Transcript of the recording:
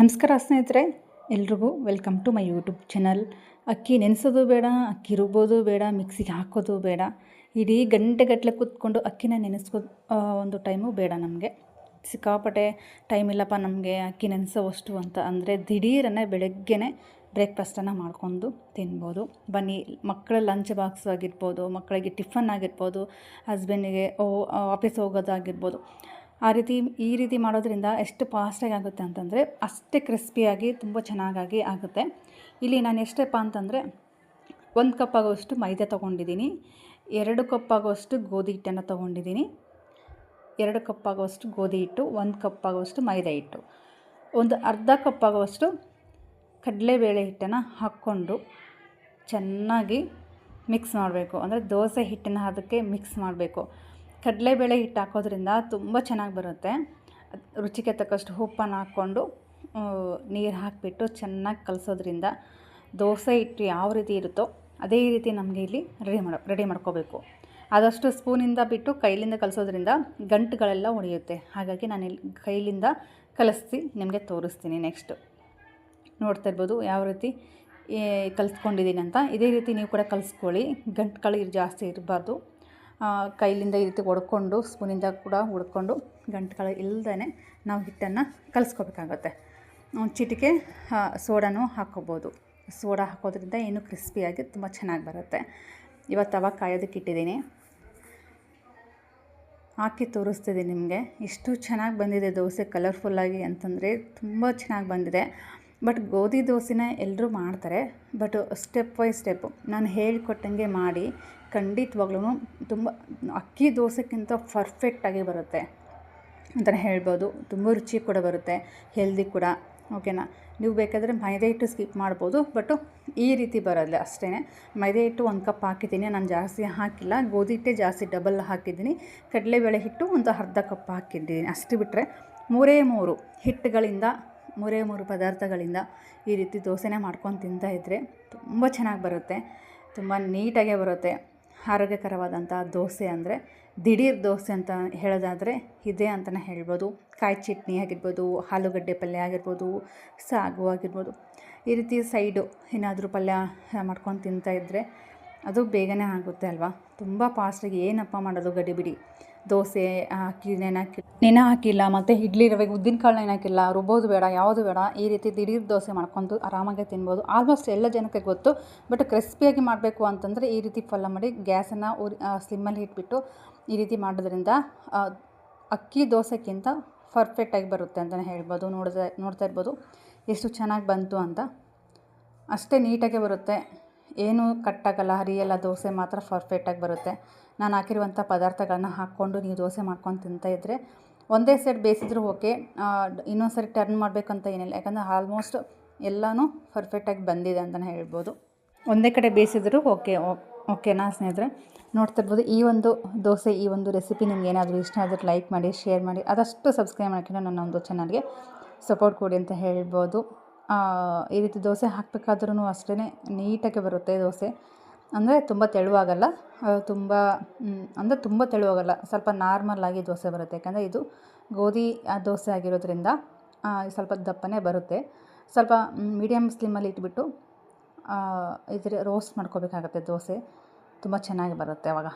ನಮಸ್ಕಾರ ಸ್ನೇಹಿತರೆ, ಎಲ್ರಿಗೂ welcome to my YouTube channel. ಅಕ್ಕಿ ನೆನೆಸೋದು ಬೇಡ, ಅಕ್ಕಿ ರುಬ್ಬೋದು ಬೇಡ, ಮಿಕ್ಸಿಗೆ ಹಾಕೋದು ಬೇಡ. ಇಡೀ ಗಂಟೆಗಟ್ಟಲೆ ಕೂತ್ಕೊಂಡು ಅಕ್ಕಿನ ನೆನೆಸ್ಕೋ ಒಂದು ಟೈಮು ಬೇಡ ನಮಗೆ. ಸಿಕ್ಕಾಪಟ್ಟೆ ಟೈಮ್ ಇಲ್ಲಪ್ಪ ನಮಗೆ ಅಕ್ಕಿ ನೆನೆಸೋವಷ್ಟು ಅಂತ ಅಂದರೆ ದಿಢೀರನ್ನೇ ಬೆಳಗ್ಗೆನೇ ಬ್ರೇಕ್ಫಾಸ್ಟನ್ನು ಮಾಡ್ಕೊಂಡು ತಿನ್ಬೋದು. ಬನ್ನಿ, ಮಕ್ಕಳ ಲಂಚ್ ಬಾಕ್ಸ್ ಆಗಿರ್ಬೋದು, ಮಕ್ಕಳಿಗೆ ಟಿಫನ್ ಆಗಿರ್ಬೋದು, ಹಸ್ಬೆಂಡಿಗೆ ಆಫೀಸ್ ಹೋಗೋದಾಗಿರ್ಬೋದು, ಈ ರೀತಿ ಮಾಡೋದ್ರಿಂದ ಎಷ್ಟು ಫಾಸ್ಟಾಗಿ ಆಗುತ್ತೆ ಅಂತಂದರೆ ಅಷ್ಟೇ ಕ್ರಿಸ್ಪಿಯಾಗಿ ತುಂಬ ಚೆನ್ನಾಗಿ ಆಗುತ್ತೆ. ಇಲ್ಲಿ ನಾನು ಎಷ್ಟಪ್ಪ ಅಂತಂದರೆ 1 ಕಪ್ ಆಗೋಷ್ಟು ಮೈದಾ ತೊಗೊಂಡಿದ್ದೀನಿ, 2 ಕಪ್ ಆಗೋಷ್ಟು ಗೋಧಿ ಹಿಟ್ಟನ್ನು ತೊಗೊಂಡಿದ್ದೀನಿ, 2 ಕಪ್ ಆಗೋಷ್ಟು ಗೋಧಿ ಹಿಟ್ಟು, 1 ಕಪ್ ಆಗೋಷ್ಟು ಮೈದಾ ಹಿಟ್ಟು, ಒಂದು ಅರ್ಧ ಕಪ್ ಆಗೋಷ್ಟು ಕಡಲೆಬೇಳೆ ಹಿಟ್ಟನ್ನು ಹಾಕ್ಕೊಂಡು ಚೆನ್ನಾಗಿ ಮಿಕ್ಸ್ ಮಾಡಬೇಕು. ಅಂದರೆ ದೋಸೆ ಹಿಟ್ಟನ್ನು ಅದಕ್ಕೆ ಮಿಕ್ಸ್ ಮಾಡಬೇಕು. ಕಡಲೆಬೇಳೆ ಹಿಟ್ಟು ಹಾಕೋದ್ರಿಂದ ತುಂಬ ಚೆನ್ನಾಗಿ ಬರುತ್ತೆ. ರುಚಿಗೆ ತಕ್ಕಷ್ಟು ಉಪ್ಪನ್ನು ಹಾಕ್ಕೊಂಡು ನೀರು ಹಾಕಿಬಿಟ್ಟು ಚೆನ್ನಾಗಿ ಕಲಸೋದ್ರಿಂದ ದೋಸೆ ಹಿಟ್ಟು ಯಾವ ರೀತಿ ಇರುತ್ತೋ ಅದೇ ರೀತಿ ನಮಗೆ ಇಲ್ಲಿ ರೆಡಿ ಮಾಡ್ಕೋಬೇಕು. ಆದಷ್ಟು ಸ್ಪೂನಿಂದ ಬಿಟ್ಟು ಕೈಲಿಂದ ಕಲಸೋದ್ರಿಂದ ಗಂಟುಗಳೆಲ್ಲ ಉಳಿಯುತ್ತೆ. ಹಾಗಾಗಿ ನಾನು ಇಲ್ಲಿ ಕೈಲಿಂದ ಕಲಿಸಿ ನಿಮಗೆ ತೋರಿಸ್ತೀನಿ. ನೆಕ್ಸ್ಟು ನೋಡ್ತಾ ಇರ್ಬೋದು ಯಾವ ರೀತಿ ಕಲಿಸ್ಕೊಂಡಿದ್ದೀನಿ ಅಂತ. ಇದೇ ರೀತಿ ನೀವು ಕೂಡ ಕಲಿಸ್ಕೊಳ್ಳಿ. ಗಂಟುಗಳು ಜಾಸ್ತಿ ಇರಬಾರ್ದು. ಕೈಲಿಂದ ಈ ರೀತಿ ಹೊಡ್ಕೊಂಡು, ಸ್ಪೂನಿಂದ ಕೂಡ ಹೊಡ್ಕೊಂಡು ಗಂಟುಗಳು ಇಲ್ಲದೇ ನಾವು ಹಿಟ್ಟನ್ನು ಕಲಿಸ್ಕೋಬೇಕಾಗತ್ತೆ. ಚಿಟಿಕೆ ಸೋಡಾನು ಹಾಕ್ಕೋಬೋದು. ಸೋಡಾ ಹಾಕೋದ್ರಿಂದ ಇನ್ನೂ ಕ್ರಿಸ್ಪಿಯಾಗಿ ತುಂಬ ಚೆನ್ನಾಗಿ ಬರುತ್ತೆ. ಇವತ್ತು ತವ ಕಾಯೋದಕ್ಕೆ ಇಟ್ಟಿದ್ದೀನಿ, ಹಾಕಿ ತೋರಿಸ್ತಿದ್ದೀನಿ ನಿಮಗೆ. ಇಷ್ಟು ಚೆನ್ನಾಗಿ ಬಂದಿದೆ ದೋಸೆ, ಕಲರ್ಫುಲ್ಲಾಗಿ ಅಂತಂದರೆ ತುಂಬ ಚೆನ್ನಾಗಿ ಬಂದಿದೆ. ಬಟ್ ಗೋಧಿ ದೋಸೆನ ಎಲ್ಲರೂ ಮಾಡ್ತಾರೆ, ಬಟ್ ಸ್ಟೆಪ್ ಬೈ ಸ್ಟೆಪ್ಪು ನಾನು ಹೇಳಿಕೊಟ್ಟಂಗೆ ಮಾಡಿ. ಖಂಡಿತವಾಗ್ಲೂ ತುಂಬ ಅಕ್ಕಿ ದೋಸೆಗಿಂತ ಪರ್ಫೆಕ್ಟಾಗಿ ಬರುತ್ತೆ ಅಂತಲೇ ಹೇಳ್ಬೋದು. ತುಂಬ ರುಚಿ ಕೂಡ ಬರುತ್ತೆ, ಹೆಲ್ದಿ ಕೂಡ. ಓಕೆನಾ? ನೀವು ಬೇಕಾದರೆ ಮೈದಾ ಹಿಟ್ಟು ಸ್ಕಿಪ್ ಮಾಡ್ಬೋದು, ಬಟ್ ಈ ರೀತಿ ಬರೋಲ್ಲ ಅಷ್ಟೇ. ಮೈದಾ ಹಿಟ್ಟು 1 ಕಪ್ ಹಾಕಿದ್ದೀನಿ, ನಾನು ಜಾಸ್ತಿ ಹಾಕಿಲ್ಲ. ಗೋಧಿ ಹಿಟ್ಟೆ ಜಾಸ್ತಿ ಡಬಲ್ ಹಾಕಿದ್ದೀನಿ. ಕಡಲೆಬೇಳೆ ಹಿಟ್ಟು ಒಂದು ಅರ್ಧ ಕಪ್ ಹಾಕಿದ್ದೀನಿ. ಅಷ್ಟು ಬಿಟ್ಟರೆ 3 ಹಿಟ್ಟುಗಳಿಂದ 3 ಪದಾರ್ಥಗಳಿಂದ ಈ ರೀತಿ ದೋಸೆನೇ ಮಾಡ್ಕೊಂಡು ತಿಂತಾಯಿದ್ರೆ ತುಂಬ ಚೆನ್ನಾಗಿ ಬರುತ್ತೆ, ತುಂಬ ನೀಟಾಗೇ ಬರುತ್ತೆ. ಆರೋಗ್ಯಕರವಾದಂಥ ದೋಸೆ ಅಂದರೆ ದಿಢೀರ್ ದೋಸೆ ಅಂತ ಹೇಳೋದಾದರೆ ಇದೇ ಅಂತಲೇ ಹೇಳ್ಬೋದು. ಕಾಯಿ ಚಟ್ನಿ ಆಗಿರ್ಬೋದು, ಆಲೂಗಡ್ಡೆ ಪಲ್ಯ ಆಗಿರ್ಬೋದು, ಸಾಗು ಆಗಿರ್ಬೋದು, ಈ ರೀತಿ ಸೈಡು ಏನಾದರೂ ಪಲ್ಯ ಮಾಡ್ಕೊಂಡು ತಿಂತಾಯಿದ್ರೆ ಅದು ಬೇಗನೆ ಆಗುತ್ತೆ ಅಲ್ವಾ. ತುಂಬ ಫಾಸ್ಟಾಗಿ ಏನಪ್ಪ ಮಾಡೋದು ಗಡಿಬಿಡಿ. ದೋಸೆ ಹಾಕಿ ನೆನೆ ಹಾಕಿಲ್ಲ, ಮತ್ತು ಇಡ್ಲಿ ರವೆಗೆ ಉದ್ದಿನಕಾಳು ನೆನೆ ರುಬ್ಬೋದು ಬೇಡ, ಯಾವುದು ಬೇಡ. ಈ ರೀತಿ ದಿಢೀರ್ ದೋಸೆ ಮಾಡ್ಕೊಂಡು ಆರಾಮಾಗಿ ತಿನ್ಬೋದು. ಆಲ್ಮೋಸ್ಟ್ ಎಲ್ಲ ಜನಕ್ಕೆ ಗೊತ್ತು. ಬಟ್ ಕ್ರಿಸ್ಪಿಯಾಗಿ ಮಾಡಬೇಕು ಅಂತಂದರೆ ಈ ರೀತಿ ಫಾಲೋ ಮಾಡಿ. ಗ್ಯಾಸನ್ನು ಸ್ಲಿಮ್ಮಲ್ಲಿ ಇಟ್ಬಿಟ್ಟು ಈ ರೀತಿ ಮಾಡೋದ್ರಿಂದ ಅಕ್ಕಿ ದೋಸೆಗಿಂತ ಪರ್ಫೆಕ್ಟಾಗಿ ಬರುತ್ತೆ ಅಂತಲೇ ಹೇಳ್ಬೋದು. ನೋಡ್ತಾ ಇರ್ಬೋದು ಎಷ್ಟು ಚೆನ್ನಾಗಿ ಬಂತು ಅಂತ. ಅಷ್ಟೇ ನೀಟಾಗೆ ಬರುತ್ತೆ, ಏನೂ ಕಟ್ಟಾಗಲ್ಲ, ಹರಿಯಲ್ಲ. ದೋಸೆ ಮಾತ್ರ ಪರ್ಫೆಕ್ಟಾಗಿ ಬರುತ್ತೆ. ನಾನು ಹಾಕಿರುವಂಥ ಪದಾರ್ಥಗಳನ್ನ ಹಾಕ್ಕೊಂಡು ನೀವು ದೋಸೆ ಮಾಡ್ಕೊಂಡು ತಿಂತಾಯಿದ್ರೆ ಒಂದೇ ಸೈಡ್ ಬೇಯಿಸಿದ್ರೂ ಓಕೆ, ಇನ್ನೊಂದು ಸರಿ ಟರ್ನ್ ಮಾಡಬೇಕಂತ ಏನಿಲ್ಲ. ಯಾಕಂದರೆ ಆಲ್ಮೋಸ್ಟ್ ಎಲ್ಲನೂ ಪರ್ಫೆಕ್ಟಾಗಿ ಬಂದಿದೆ ಅಂತಲೇ ಹೇಳ್ಬೋದು. ಒಂದೇ ಕಡೆ ಬೇಯಿಸಿದ್ರು ಓಕೆನಾ ಸ್ನೇಹಿತರೆ? ನೋಡ್ತಾ ಇರ್ಬೋದು ಈ ಒಂದು ದೋಸೆ, ಈ ಒಂದು ರೆಸಿಪಿ ನಿಮ್ಗೆ ಏನಾದರೂ ಇಷ್ಟ ಆದರೆ ಲೈಕ್ ಮಾಡಿ, ಶೇರ್ ಮಾಡಿ, ಆದಷ್ಟು ಸಬ್ಸ್ಕ್ರೈಬ್ ಮಾಡ್ಕೊಂಡು ನನ್ನ ಒಂದು ಚಾನಲ್ಗೆ ಸಪೋರ್ಟ್ ಕೊಡಿ ಅಂತ ಹೇಳ್ಬೋದು. ಈ ರೀತಿ ದೋಸೆ ಹಾಕಬೇಕಾದ್ರೂ ಅಷ್ಟೇ ನೀಟಾಗಿ ಬರುತ್ತೆ ದೋಸೆ. ಅಂದರೆ ತುಂಬ ತೆಳುವಾಗಲ್ಲ, ತುಂಬ ತೆಳುವಾಗಲ್ಲ, ಸ್ವಲ್ಪ ನಾರ್ಮಲಾಗಿ ದೋಸೆ ಬರುತ್ತೆ. ಯಾಕಂದರೆ ಇದು ಗೋಧಿ ದೋಸೆ ಆಗಿರೋದ್ರಿಂದ ಸ್ವಲ್ಪ ದಪ್ಪನೇ ಬರುತ್ತೆ. ಸ್ವಲ್ಪ ಮೀಡಿಯಮ್ ಸ್ಲಿಮ್ಮಲ್ಲಿ ಇಟ್ಬಿಟ್ಟು ರೋಸ್ಟ್ ಮಾಡ್ಕೋಬೇಕಾಗತ್ತೆ. ದೋಸೆ ತುಂಬ ಚೆನ್ನಾಗಿ ಬರುತ್ತೆ ಆವಾಗ.